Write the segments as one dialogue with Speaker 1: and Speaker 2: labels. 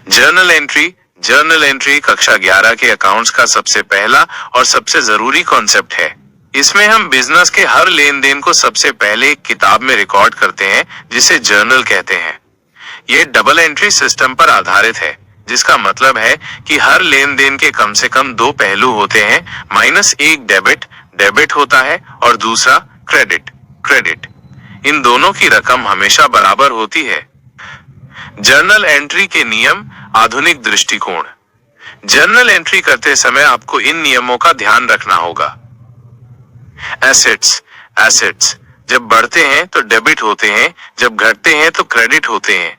Speaker 1: Journal entry कक्षा 11 के accounts का सबसे पहला और सबसे जरूरी कॉन्सेप्ट है। इसमें हम बिजनेस के हर लेन देन को सबसे पहले एक किताब में रिकॉर्ड करते हैं, जिसे जर्नल कहते हैं। ये डबल एंट्री सिस्टम पर आधारित है, जिसका मतलब है कि हर लेन देन के कम से कम दो पहलू होते हैं। माइनस एक डेबिट होता है और दूसरा क्रेडिट। इन दोनों की रकम हमेशा बराबर होती है। जर्नल एंट्री के नियम, आधुनिक दृष्टिकोण। जर्नल एंट्री करते समय आपको इन नियमों का ध्यान रखना होगा। एसेट्स जब बढ़ते हैं तो डेबिट होते हैं, जब घटते हैं तो क्रेडिट होते हैं।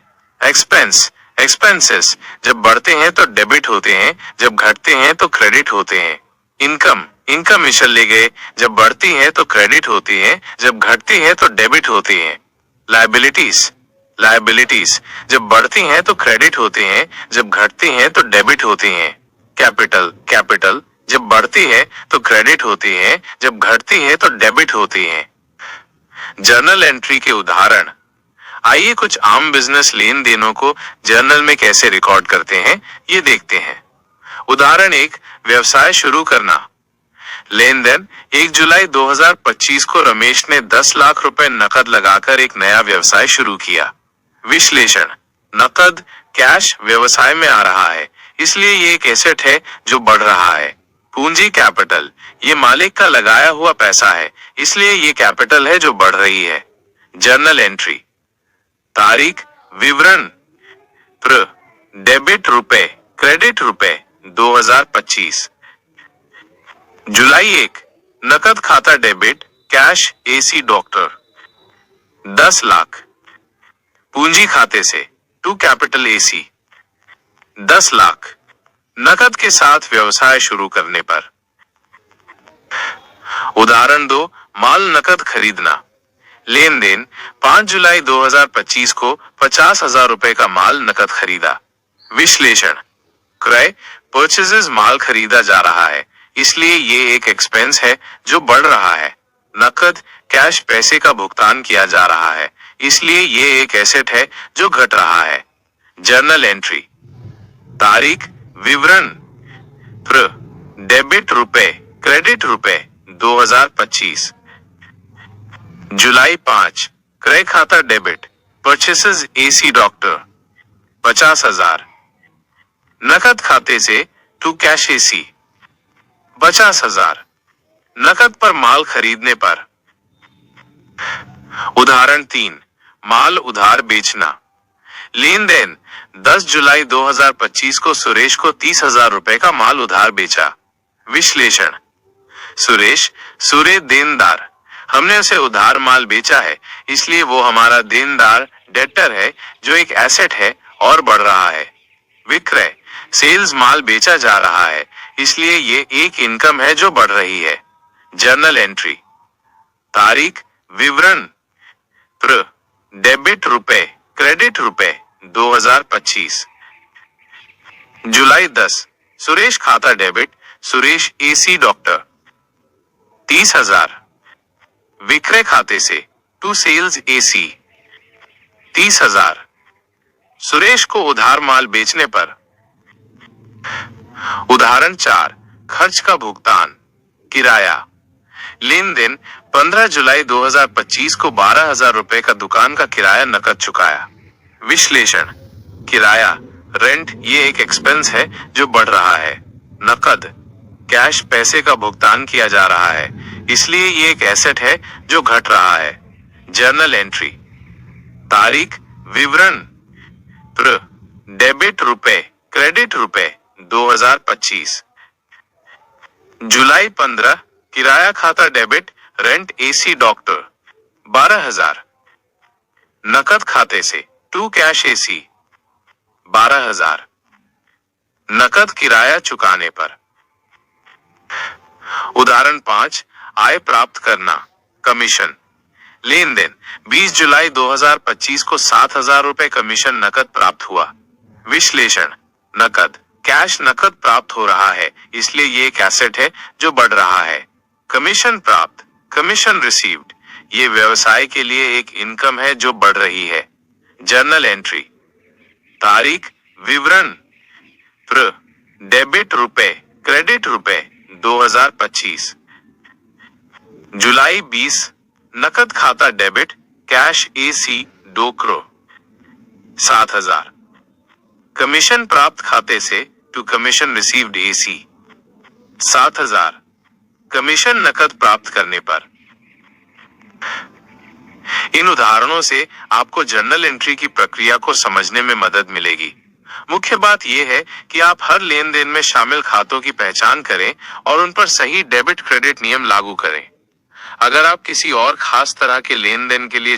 Speaker 1: एक्सपेंसेस जब बढ़ते हैं तो डेबिट होते हैं, जब घटते हैं तो क्रेडिट होते हैं। इनकम ले गए, जब बढ़ती है तो क्रेडिट होती है, जब घटती है तो डेबिट होती है। लायबिलिटीज जब बढ़ती हैं तो क्रेडिट होते हैं, जब घटती हैं तो डेबिट होती हैं। कैपिटल जब बढ़ती है तो क्रेडिट होती है, जब घटती है तो डेबिट होती है। जर्नल एंट्री के उदाहरण। आइए कुछ आम बिजनेस लेन देनों को जर्नल में कैसे रिकॉर्ड करते हैं, ये देखते हैं। उदाहरण 1, व्यवसाय शुरू करना। लेन देन 1 जुलाई 2025 को रमेश ने 10 लाख रुपए नकद लगाकर एक नया व्यवसाय शुरू किया। विश्लेषण। नकद कैश व्यवसाय में आ रहा है, इसलिए ये एक एसेट है जो बढ़ रहा है। पूंजी कैपिटल, ये मालिक का लगाया हुआ पैसा है, इसलिए ये कैपिटल है जो बढ़ रही है। Journal entry. तारीख, विवरण, डेबिट रुपए, क्रेडिट रुपए 2025। जुलाई 1, नकद खाता debit, cash AC doctor 10 lakh. पूंजी खाते से टू कैपिटल एसी 10 लाख। नकद के साथ व्यवसाय शुरू करने पर। उदाहरण 2, माल नकद खरीदना। लेन देन 5 जुलाई 2025 को 50,000 रुपए का माल नकद खरीदा। विश्लेषण। क्रय परचेजेस, माल खरीदा जा रहा है, इसलिए ये एक एक्सपेंस है जो बढ़ रहा है। नकद कैश, पैसे का भुगतान किया जा रहा है, इसलिए ये एक एसेट है जो घट रहा है। Journal entry. तारीख, विवरण, डेबिट रुपए, क्रेडिट रुपए 2025। जुलाई 5, क्रय खाता डेबिट, परचेसेस एसी डॉक्टर 50,000। नकद खाते से टू कैश एसी 50,000। नकद पर माल खरीदने पर। उदाहरण 3, माल उधार बेचना। लेन देन 10 जुलाई 2025 को सुरेश को 30,000 रुपए का माल उधार बेचा। विश्लेषण। सुरेश देनदार, हमने उसे उधार माल बेचा है, इसलिए वो हमारा देनदार डेटर है जो एक एसेट है और बढ़ रहा है। विक्रय सेल्स, माल बेचा जा रहा है, इसलिए ये एक इनकम है जो बढ़ रही है। Journal entry. तारीख, विवरण, डेबिट रुपए, क्रेडिट रुपए 2025। जुलाई 10, सुरेश खाता डेबिट, सुरेश एसी डॉक्टर 30,000। विक्रय खाते से टू सेल्स एसी 30,000। सुरेश को उधार माल बेचने पर। उदाहरण 4, खर्च का भुगतान, किराया। लेन देन 15 जुलाई 2025 को 12,000 रुपए का दुकान का किराया नकद चुकाया। विश्लेषण। किराया रेंट, ये एक एक्सपेंस है जो बढ़ रहा है। नकद कैश, पैसे का भुगतान किया जा रहा है, इसलिए ये एक एसेट है जो घट रहा है। Journal entry. तारीख, विवरण, डेबिट रुपए, क्रेडिट रुपए 2025। जुलाई 15, किराया खाता डेबिट, रेंट एसी डॉक्टर 12,000। नकद खाते से टू कैश एसी 12,000। नकद किराया चुकाने पर। उदाहरण 5, आय प्राप्त करना, कमीशन। लेन देन 20 जुलाई 2025 को 7,000 रुपए कमीशन नकद प्राप्त हुआ। विश्लेषण। नकद कैश, नकद प्राप्त हो रहा है, इसलिए ये एक एसेट है जो बढ़ रहा है। कमीशन प्राप्त, कमीशन रिसीव्ड, ये व्यवसाय के लिए एक इनकम है जो बढ़ रही है। Journal entry. तारीख, विवरण डेबिट रुपए, क्रेडिट रुपए 2025। जुलाई 20, नकद खाता debit, cash AC 2 crore 7,000। Commission प्राप्त खाते से to commission received AC 7,000। Commission नकद प्राप्त करने पर। इन उदाहरणों से आपको जर्नल एंट्री की प्रक्रिया को समझने में मदद मिलेगी। मुख्य बात यह है कि आप हर लेन देन में शामिल खातों की पहचान करें और उन पर सही डेबिट क्रेडिट नियम लागू करें। अगर आप किसी और खास तरह के लेन देन के लिए